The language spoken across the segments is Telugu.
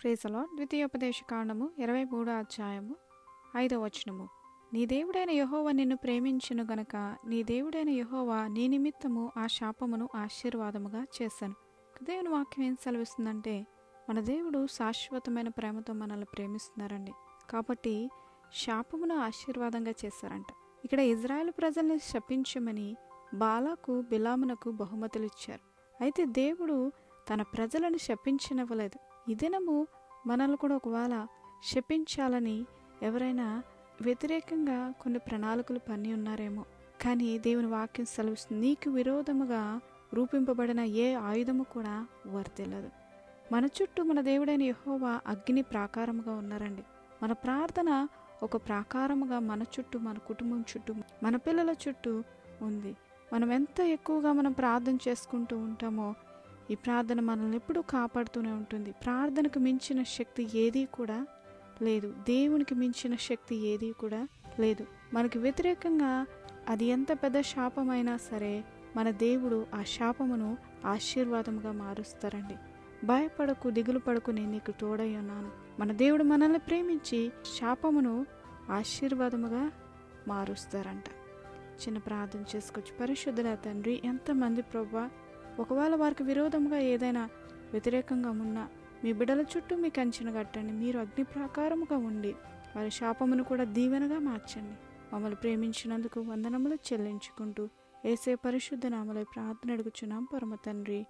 Praise the lord. ద్వితీయోపదేశ కాండము 23వ అధ్యాయము 5వ వచనము. నీ దేవుడైన యెహోవా నిన్ను ప్రేమించును గనక నీ దేవుడైన యెహోవా నీ నిమిత్తము ఆ శాపమును ఆశీర్వాదముగా చేశాను. దేవుని వాక్యం ఏం సెలవిస్తుందంటే, మన దేవుడు శాశ్వతమైన ప్రేమతో మనల్ని ప్రేమిస్తున్నారండి. కాబట్టి శాపమును ఆశీర్వాదంగా చేశారంట. ఇక్కడ ఇజ్రాయెల్ ప్రజల్ని శపించమని బాలాకు బిలామునకు బహుమతులు ఇచ్చారు. అయితే దేవుడు తన ప్రజలను శపించనివ్వలేదు. ఈ దినము మనల్ని కూడా ఒకవేళ శపించాలని ఎవరైనా వ్యతిరేకంగా కొన్ని ప్రణాళికలు పన్ని ఉన్నారేమో, కానీ దేవుని వాక్యం సెలవిస్తుంది, నీకు విరోధముగా రూపింపబడిన ఏ ఆయుధము కూడా వర్తిల్లదు. మన చుట్టూ మన దేవుడైన యెహోవా అగ్ని ప్రాకారముగా ఉన్నారండి. మన ప్రార్థన ఒక ప్రాకారముగా మన చుట్టూ, మన కుటుంబం చుట్టూ, మన పిల్లల చుట్టూ ఉంది. మనం ఎంత ఎక్కువగా మనం ప్రార్థన చేసుకుంటూ ఉంటామో ఈ ప్రార్థన మనల్ని ఎప్పుడూ కాపాడుతూనే ఉంటుంది. ప్రార్థనకు మించిన శక్తి ఏదీ కూడా లేదు. దేవునికి మించిన శక్తి ఏదీ కూడా లేదు. మనకి వ్యతిరేకంగా అది ఎంత పెద్ద శాపమైనా సరే మన దేవుడు ఆ శాపమును ఆశీర్వాదముగా మారుస్తారండి. భయపడకు, దిగులు పడకు, నేను నీకు తోడై ఉన్నాను. మన దేవుడు మనల్ని ప్రేమించి శాపమును ఆశీర్వాదముగా మారుస్తారంట. చిన్న ప్రార్థన చేసుకోవచ్చు. పరిశుద్ధుల తండ్రి, ఎంతమంది ప్రభువా ఒకవేళ వారికి విరోధంగా ఏదైనా వ్యతిరేకంగా ఉన్నా మీ బిడ్డల చుట్టూ మీ కంచెను కట్టండి. మీరు అగ్ని ప్రాకారముగా ఉండి వారి శాపమును కూడా దీవెనగా మార్చండి. మమ్మల్ని ప్రేమించినందుకు వందనములు చెల్లించుకుంటూ యేసే పరిశుద్ధ నామములో ప్రార్థన అడుగుచున్నాం పరమ తండ్రి.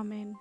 ఆమేన్.